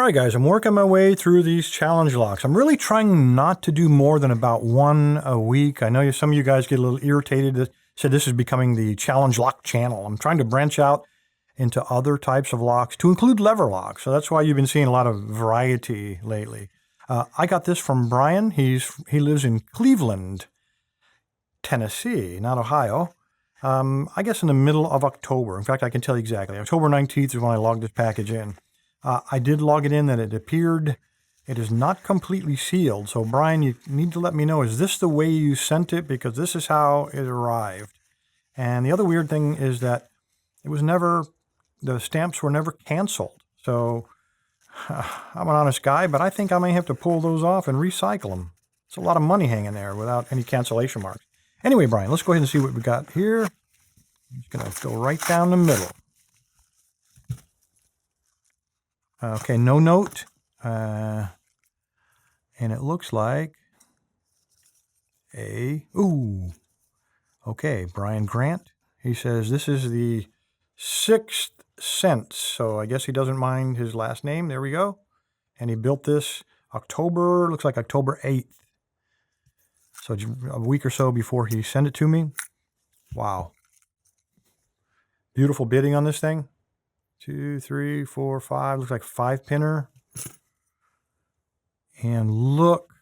right, guys, I'm working my way through these challenge locks. I'm really trying not to do more than about one a week. I know some of you guys get a little irritated that said this is becoming the challenge lock channel. I'm trying to branch out into other types of locks to include lever locks. So that's why you've been seeing a lot of variety lately. I got this from Brian. He lives in Cleveland, Tennessee, not Ohio. I guess in the middle of October. In fact, I can tell you exactly. October 19th is when I logged this package in. I did log it in that it appeared it is not completely sealed. So, Brian, you need to let me know, is this the way you sent it? Because this is how it arrived. And the other weird thing is that it was never, the stamps were never canceled. So, I'm an honest guy, but I think I may have to pull those off and recycle them. It's a lot of money hanging there without any cancellation marks. Anyway, Brian, let's go ahead and see what we got here. I'm just going to go right down the middle. Okay, no note. And it looks like okay, Brian Grant. He says this is the 6th Sense. So I guess he doesn't mind his last name. There we go. And he built this looks like October 8th. So a week or so before he sent it to me. Wow. Beautiful bidding on this thing. 2, 3, 4, 5. Looks like 5-pinner. And look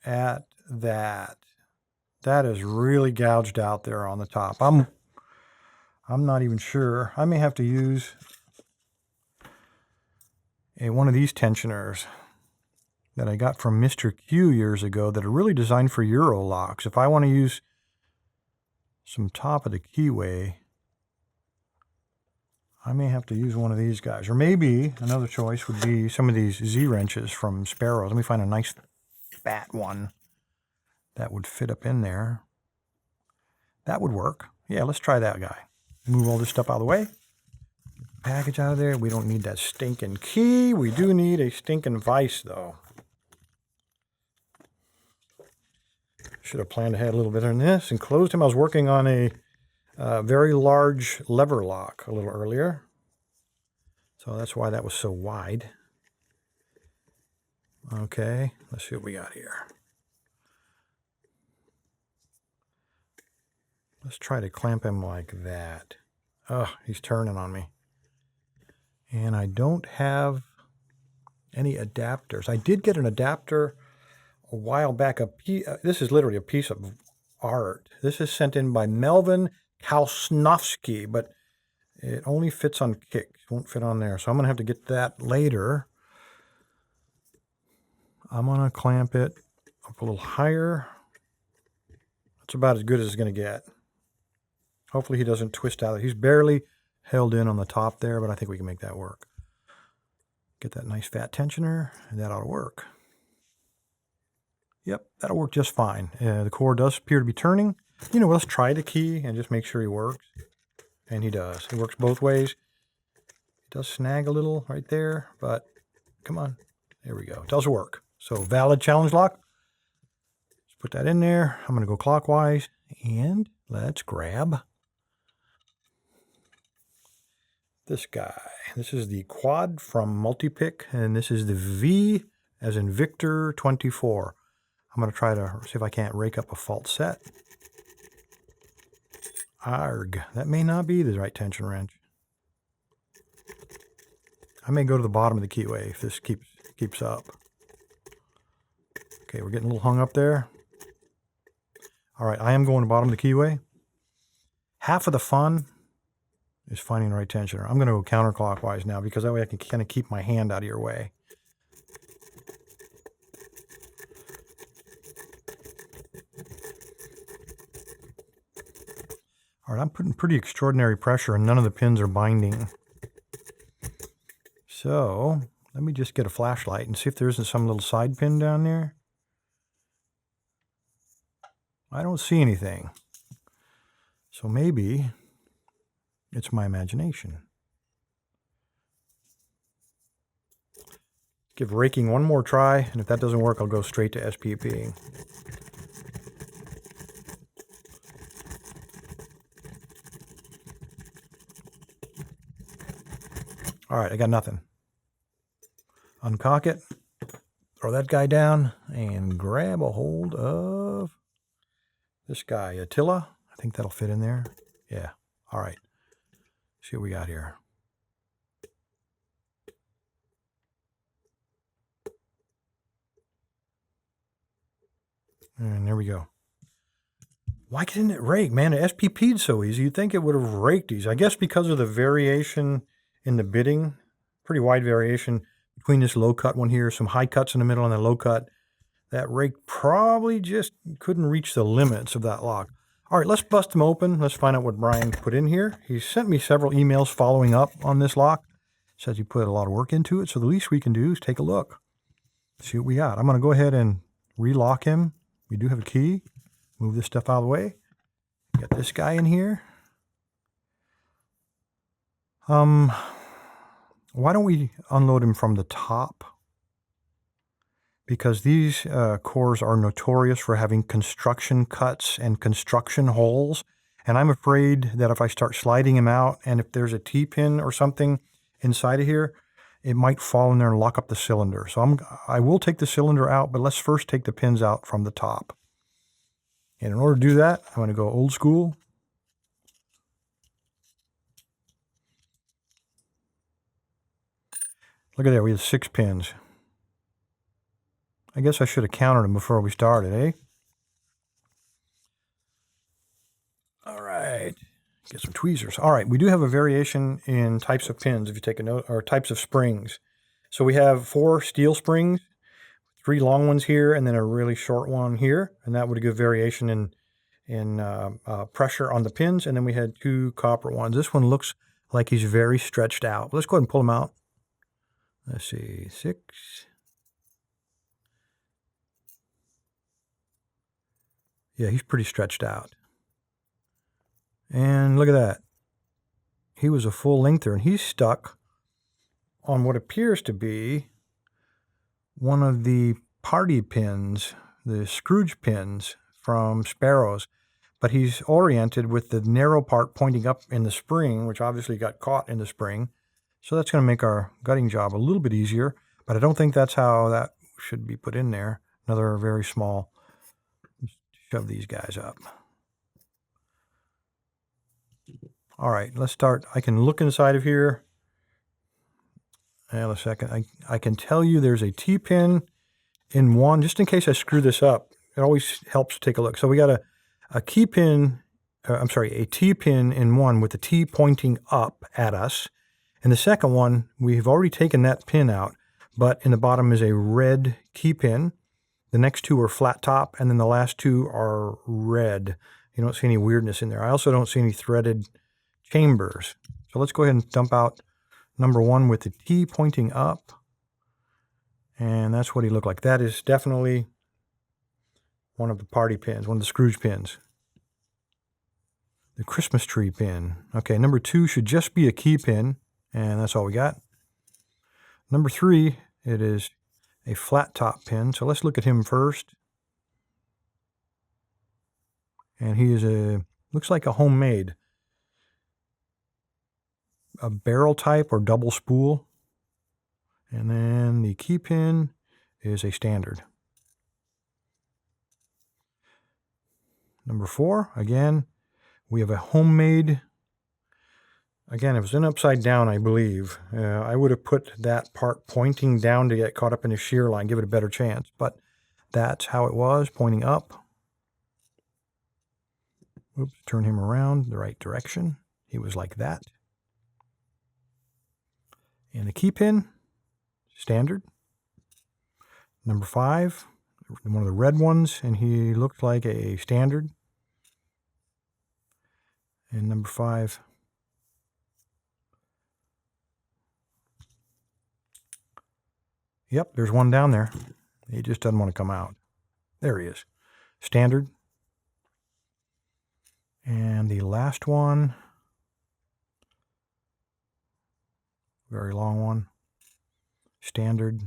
at that. That is really gouged out there on the top. I'm not even sure. I may have to use one of these tensioners that I got from Mr. Q years ago that are really designed for Euro locks. If I want to use some top of the keyway, I may have to use one of these guys. Or maybe another choice would be some of these Z-wrenches from Sparrows. Let me find a nice fat one that would fit up in there. That would work. Yeah, let's try that guy. Move all this stuff out of the way. Package out of there. We don't need that stinking key. We do need a stinking vise, though. Should have planned ahead a little bit on this and closed him. I was working on a very large lever lock a little earlier. So that's why that was so wide. Okay, let's see what we got here. Let's try to clamp him like that. Oh, he's turning on me. And I don't have any adapters. I did get an adapter a while back. This is literally a piece of art. This is sent in by Melvin Kalsnofsky, but it only fits on kick. It won't fit on there. So I'm going to have to get that later. I'm going to clamp it up a little higher. That's about as good as it's going to get. Hopefully he doesn't twist out. He's barely held in on the top there, but I think we can make that work. Get that nice fat tensioner, and that ought to work. Yep, that'll work just fine. The core does appear to be turning. You know, let's try the key and just make sure he works. And he does. He works both ways. It does snag a little right there, but come on. There we go. It does work. So valid challenge lock. Let's put that in there. I'm going to go clockwise, and let's grab this guy. This is the quad from Multipick, and this is the V as in Victor 24. I'm going to try to see if I can't rake up a fault set. Arg, that may not be the right tension wrench. I may go to the bottom of the keyway if this keeps up. Okay, we're getting a little hung up there. All right, I am going to the bottom of the keyway. Half of the fun is finding the right tensioner. I'm going to go counterclockwise now because that way I can kind of keep my hand out of your way. All right, I'm putting pretty extraordinary pressure and none of the pins are binding. So let me just get a flashlight and see if there isn't some little side pin down there. I don't see anything. So maybe it's my imagination. Give raking one more try, and if that doesn't work, I'll go straight to SPP. All right, I got nothing. Uncock it, throw that guy down, and grab a hold of this guy, Attila. I think that'll fit in there. Yeah. All right. See what we got here. And there we go. Why didn't it rake? Man, it SPP'd so easy. You'd think it would have raked these. I guess because of the variation in the bitting, pretty wide variation between this low cut one here, some high cuts in the middle and the low cut. That rake probably just couldn't reach the limits of that lock. All right, let's bust them open. Let's find out what Brian put in here. He sent me several emails following up on this lock. Says he put a lot of work into it, so the least we can do is take a look. See what we got. I'm going to go ahead and relock him. We do have a key. Move this stuff out of the way. Got this guy in here. Why don't we unload him from the top? Because these cores are notorious for having construction cuts and construction holes. And I'm afraid that if I start sliding him out and if there's a T-pin or something inside of here, it might fall in there and lock up the cylinder. So I will take the cylinder out, but let's first take the pins out from the top. And in order to do that, I'm going to go old school. Look at there, we have 6 pins. I guess I should have counted them before we started, eh? All right, get some tweezers. All right, we do have a variation in types of pins, if you take a note, or types of springs. So we have 4 steel springs, 3 long ones here, and then a really short one here, and that would give variation in pressure on the pins. And then we had 2 copper ones. This one looks like he's very stretched out. Let's go ahead and pull him out. Let's see, 6. Yeah, he's pretty stretched out. And look at that. He was a full lengther, and he's stuck on what appears to be one of the party pins, the Scrooge pins from Sparrows. But he's oriented with the narrow part pointing up in the spring, which obviously got caught in the spring. So that's going to make our gutting job a little bit easier, but I don't think that's how that should be put in there. Another very small, shove these guys up. All right, let's start. I can look inside of here. Hang on a second. I can tell you there's a T-pin in one, just in case I screw this up. It always helps to take a look. So we got a key pin, a T-pin in one with the T pointing up at us. And the second one, we've already taken that pin out, but in the bottom is a red key pin. The next 2 are flat top, and then the last 2 are red. You don't see any weirdness in there. I also don't see any threaded chambers. So let's go ahead and dump out number 1 with the T pointing up. And that's what he looked like. That is definitely one of the party pins, one of the Scrooge pins. The Christmas tree pin. Okay, number 2 should just be a key pin. And that's all we got. Number 3, it is a flat top pin. So let's look at him first. And he is looks like a homemade. A barrel type or double spool. And then the key pin is a standard. Number 4, again, we have a homemade. Again, it was in upside down, I believe. I would have put that part pointing down to get caught up in the shear line, give it a better chance. But that's how it was, pointing up. Oops, turn him around the right direction. He was like that. And the key pin, standard. Number 5, one of the red ones, and he looked like a standard. And number 5. Yep, there's one down there. He just doesn't want to come out. There he is. Standard. And the last one, very long one, standard.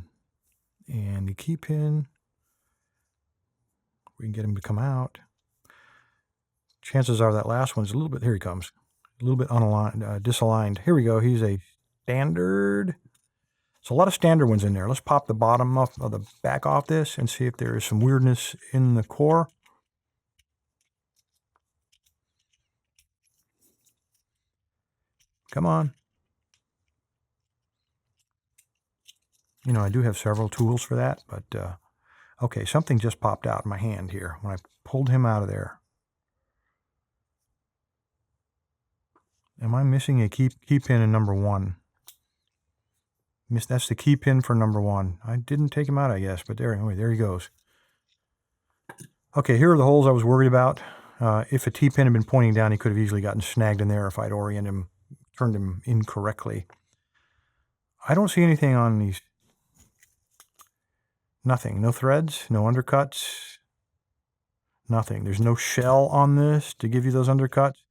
And the key pin, we can get him to come out. Chances are that last one's a little bit, here he comes, a little bit unaligned, disaligned. Here we go, he's a standard. So a lot of standard ones in there. Let's pop the bottom of the back off this and see if there is some weirdness in the core. Come on. You know, I do have several tools for that, but okay, something just popped out in my hand here when I pulled him out of there. Am I missing a key pin in number 1? That's the key pin for number 1. I didn't take him out, I guess, but anyway, there he goes. Okay, here are the holes I was worried about. If a T-pin had been pointing down, he could have easily gotten snagged in there if I'd oriented him, turned him incorrectly. I don't see anything on these. Nothing. No threads, no undercuts, nothing. There's no shell on this to give you those undercuts.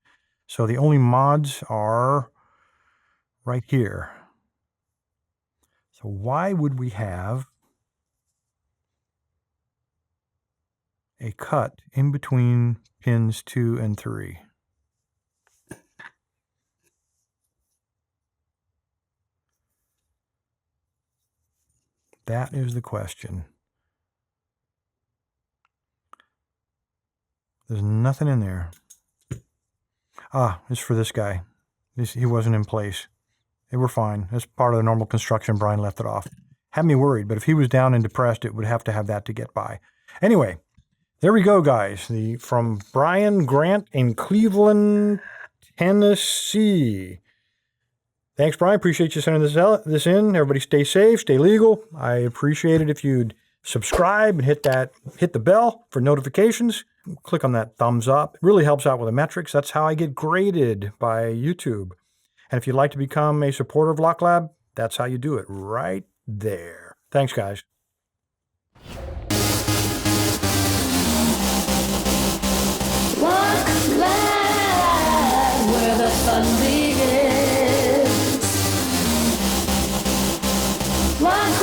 So the only mods are right here. So why would we have a cut in between pins 2 and 3? That is the question. There's nothing in there. Ah, it's for this guy. He wasn't in place. They were fine. That's part of the normal construction. Brian left it off. Had me worried, but if he was down and depressed, it would have to have that to get by. Anyway, there we go, guys. From Brian Grant in Cleveland, Tennessee. Thanks, Brian. Appreciate you sending this in. Everybody stay safe, stay legal. I appreciate it if you'd subscribe and hit the bell for notifications. Click on that thumbs up. It really helps out with the metrics. That's how I get graded by YouTube. And if you'd like to become a supporter of LockLab, that's how you do it, right there. Thanks, guys. LockLab, where the fun begins. LockLab.